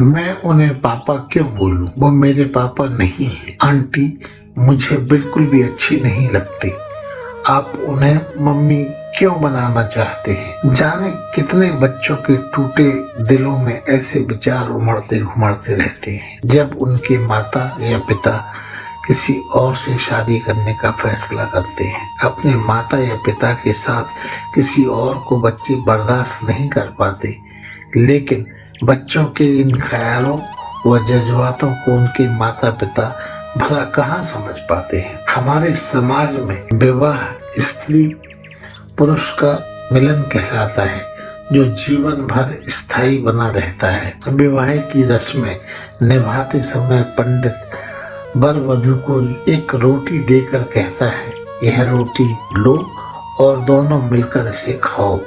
मैं उन्हें पापा क्यों बोलूं? वो मेरे पापा नहीं है। आंटी मुझे बिल्कुल भी अच्छी नहीं लगती। आप उन्हें मम्मी क्यों बनाना चाहते हैं? जाने कितने बच्चों के टूटे दिलों में ऐसे विचार उमड़ते घुमड़ते रहते हैं। जब उनके माता या पिता किसी और से शादी करने का फैसला करते हैं, अपने माता या पिता के साथ किसी और को बच्चे बर्दाश्त नहीं कर पाते, लेकिन बच्चों के इन ख्यालों व जज्बातों को उनके माता पिता भला कहाँ समझ पाते हैं। हमारे समाज में विवाह स्त्री पुरुष का मिलन कहलाता है, जो जीवन भर स्थायी बना रहता है। विवाह की रस्में निभाते समय पंडित वर वधू को एक रोटी देकर कहता है, यह रोटी लो और दोनों मिलकर इसे खाओ।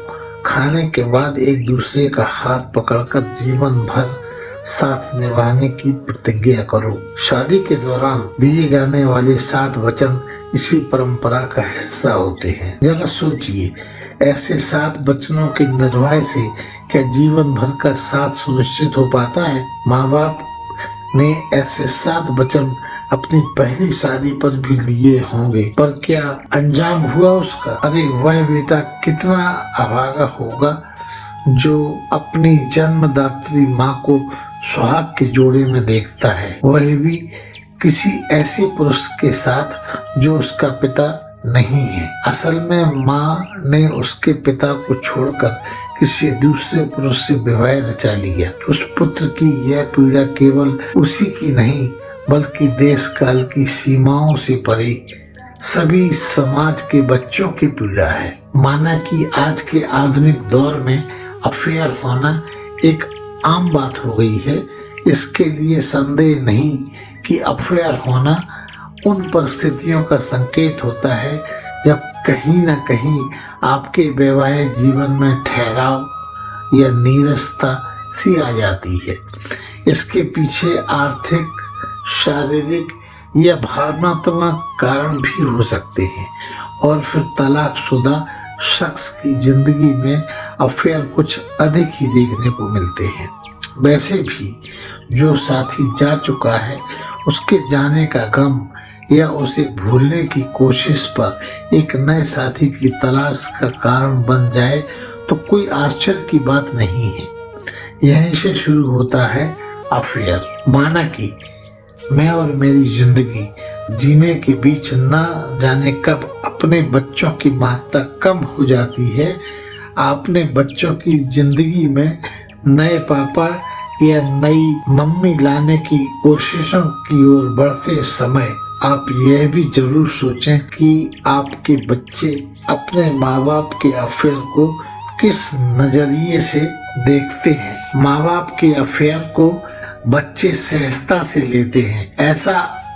खाने के बाद एक दूसरे का हाथ पकड़कर जीवन भर साथ निभाने की प्रतिज्ञा करो। शादी के दौरान दिए जाने वाले 7 वचन इसी परंपरा का हिस्सा होते हैं। जरा सोचिए, ऐसे 7 वचनों के निर्वाह से क्या जीवन भर का साथ सुनिश्चित हो पाता है? माँ बाप ने ऐसे 7 वचन अपनी पहली शादी पर भी लिए होंगे, पर क्या अंजाम हुआ उसका? अरे वह बेटा कितना अभागा होगा जो अपनी जन्मदात्री माँ को सुहाग के जोड़े में देखता है, वह भी किसी ऐसे पुरुष के साथ जो उसका पिता नहीं है। असल में माँ ने उसके पिता को छोड़कर किसी दूसरे पुरुष से विवाह रचा लिया। उस पुत्र की यह पीड़ा केवल उसी की नहीं, बल्कि देश काल की सीमाओं से परे सभी समाज के बच्चों की पीड़ा है। माना कि आज के आधुनिक दौर में अफेयर होना एक आम बात हो गई है। इसके लिए संदेह नहीं कि अफेयर होना उन परिस्थितियों का संकेत होता है जब कहीं न कहीं आपके वैवाहिक जीवन में ठहराव या नीरसता सी आ जाती है। इसके पीछे आर्थिक, शारीरिक या भावनात्मक कारण भी हो सकते हैं और फिर तलाकशुदा शख्स की जिंदगी में अफेयर कुछ अधिक ही देखने को मिलते हैं। वैसे भी जो साथी जा चुका है, उसके जाने का गम या उसे भूलने की कोशिश पर एक नए साथी की तलाश का कारण बन जाए तो कोई आश्चर्य की बात नहीं है। यहीं से शुरू होता है अफेयर। माना कि मैं और मेरी जिंदगी जीने के बीच ना जाने कब अपने बच्चों की महत्ता कम हो जाती है। आपने बच्चों की जिंदगी में नए पापा या नई मम्मी लाने की कोशिशों की ओर बढ़ते समय आप यह भी जरूर सोचें कि आपके बच्चे अपने माँ बाप के अफेयर को किस नजरिए से देखते हैं। माँ बाप के अफेयर को बच्चे सहजता से लेते हैं, ऐसा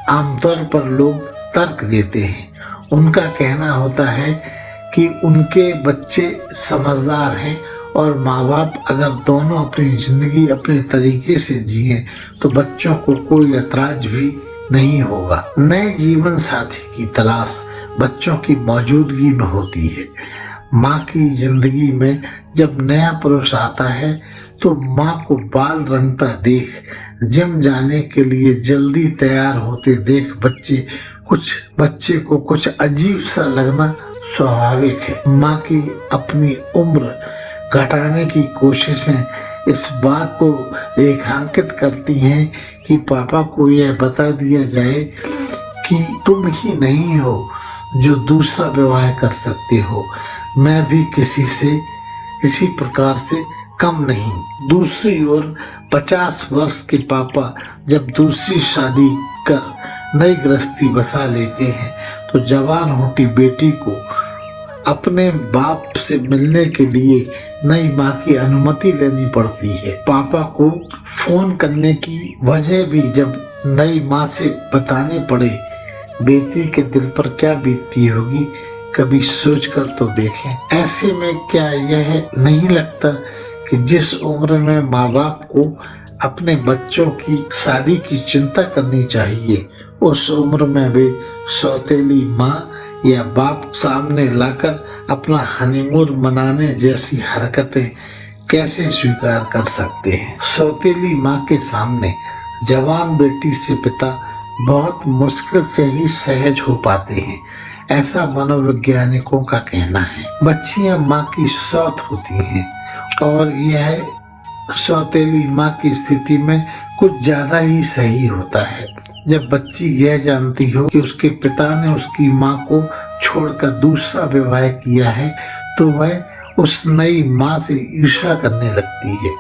आमतौर पर लोग तर्क देते हैं। उनका कहना होता है कि उनके बच्चे समझदार हैं और माँ बाप अगर दोनों अपनी जिंदगी अपने तरीके से जिए तो बच्चों को कोई ऐतराज भी नहीं होगा। नए जीवन साथी की तलाश बच्चों की मौजूदगी में होती है। माँ की जिंदगी में जब नया पुरुष आता है तो माँ को बाल रंगता देख, जिम जाने के लिए जल्दी तैयार होते देख बच्चे को कुछ अजीब सा लगना स्वाभाविक है। माँ की अपनी उम्र घटाने की कोशिशें इस बात को रेखांकित करती हैं कि पापा को यह बता दिया जाए कि तुम ही नहीं हो जो दूसरा विवाह कर सकते हो, मैं भी किसी प्रकार से कम नहीं। दूसरी ओर 50 वर्ष के पापा जब दूसरी शादी कर नई गृहस्थी बसा लेते हैं तो जवान होती बेटी को अपने बाप से मिलने के लिए नई माँ की अनुमति लेनी पड़ती है। पापा को फोन करने की वजह भी जब नई माँ से बताने पड़े, बेटी के दिल पर क्या बीतती होगी, कभी सोच कर तो देखें। ऐसे में क्या यह नहीं लगता कि जिस उम्र में माँ बाप को अपने बच्चों की शादी की चिंता करनी चाहिए, उस उम्र में वे सौतेली माँ या बाप सामने लाकर अपना हनीमून मनाने जैसी हरकतें कैसे स्वीकार कर सकते हैं। सौतेली माँ के सामने जवान बेटी से पिता बहुत मुश्किल से ही सहज हो पाते हैं, ऐसा मनोवैज्ञानिकों का कहना है। बच्चियां माँ की सौत होती हैं और यह सौतेली माँ की स्थिति में कुछ ज्यादा ही सही होता है। जब बच्ची यह जानती हो कि उसके पिता ने उसकी माँ को छोड़कर दूसरा विवाह किया है तो वह उस नई माँ से ईर्ष्या करने लगती है,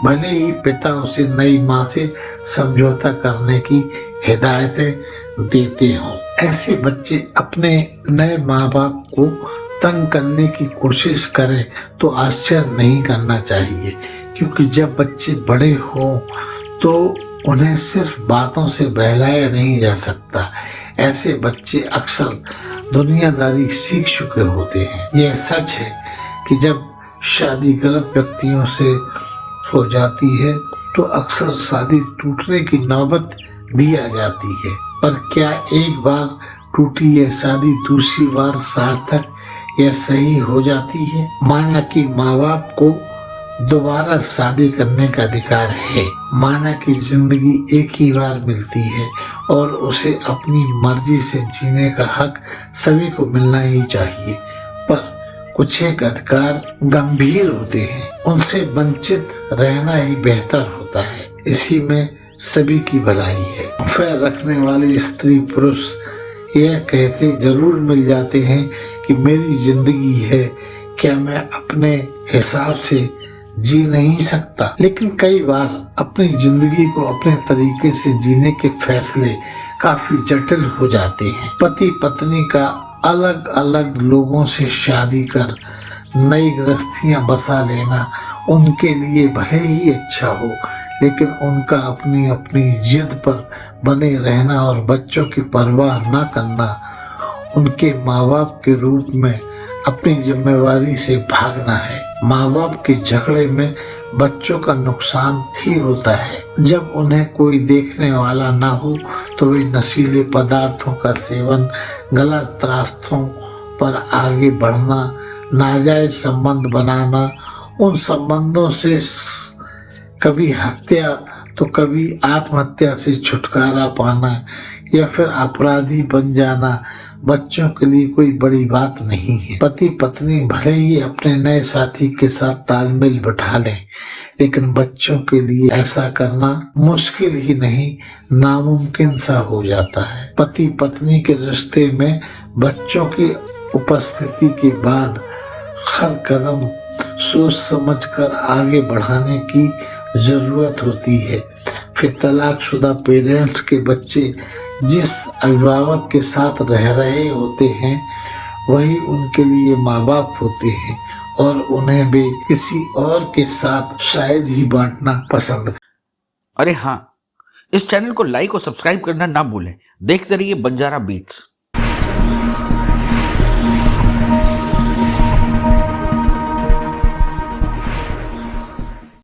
भले ही पिता उसे नई माँ से समझौता करने की हिदायतें देते हों। ऐसे बच्चे अपने नए माँ बाप को तंग करने की कोशिश करें तो आश्चर्य नहीं करना चाहिए, क्योंकि जब बच्चे बड़े हों तो उन्हें सिर्फ बातों से बहलाया नहीं जा सकता। ऐसे बच्चे अक्सर दुनियादारी सीख चुके होते हैं। यह सच है कि जब शादी गलत व्यक्तियों से हो जाती है तो अक्सर शादी टूटने की नौबत भी आ जाती है, पर क्या एक बार टूटी यह शादी दूसरी बार सार्थक या सही हो जाती है? माना कि माँ बाप को दोबारा शादी करने का अधिकार है, माना कि जिंदगी एक ही बार मिलती है और उसे अपनी मर्जी से जीने का हक सभी को मिलना ही चाहिए, पर कुछ एक अधिकार गंभीर होते हैं, उनसे वंचित रहना ही बेहतर होता है। इसी में सभी की भलाई है। अफेयर रखने वाले स्त्री पुरुष यह कहते जरूर मिल जाते हैं कि मेरी जिंदगी है, क्या मैं अपने हिसाब से जी नहीं सकता? लेकिन कई बार अपनी जिंदगी को अपने तरीके से जीने के फैसले काफी जटिल हो जाते हैं। पति पत्नी का अलग अलग लोगों से शादी कर नई गृहस्थियां बसा लेना उनके लिए भले ही अच्छा हो, लेकिन उनका अपनी अपनी जिद पर बने रहना और बच्चों की परवाह न करना, उनके माँ बाप के रूप में अपनी जिम्मेवारी से भागना है। माँ बाप के झगड़े में बच्चों का नुकसान ही होता है। जब उन्हें कोई देखने वाला ना हो तो वे नशीले पदार्थों का सेवन, गलत रास्तों पर आगे बढ़ना, नाजायज संबंध बनाना, उन संबंधों से कभी हत्या तो कभी आत्महत्या से छुटकारा पाना या फिर अपराधी बन जाना बच्चों के लिए कोई बड़ी बात नहीं है। पति पत्नी भले ही अपने नए साथी के साथ तालमेल बैठा लें, लेकिन बच्चों के लिए ऐसा करना मुश्किल ही नहीं, नामुमकिन सा हो जाता है। पति पत्नी के रिश्ते में बच्चों की उपस्थिति के बाद हर कदम सोच समझकर आगे बढ़ाने की जरूरत होती है। फिर तलाकशुदा पेरेंट्स के बच्चे जिस अभिभावक के साथ रह रहे होते हैं वही उनके लिए माँ बाप होते हैं और उन्हें भी किसी और के साथ शायद ही बांटना पसंद। अरे हाँ, इस चैनल को लाइक और सब्सक्राइब करना ना भूलें। देखते रहिए बंजारा बीट्स।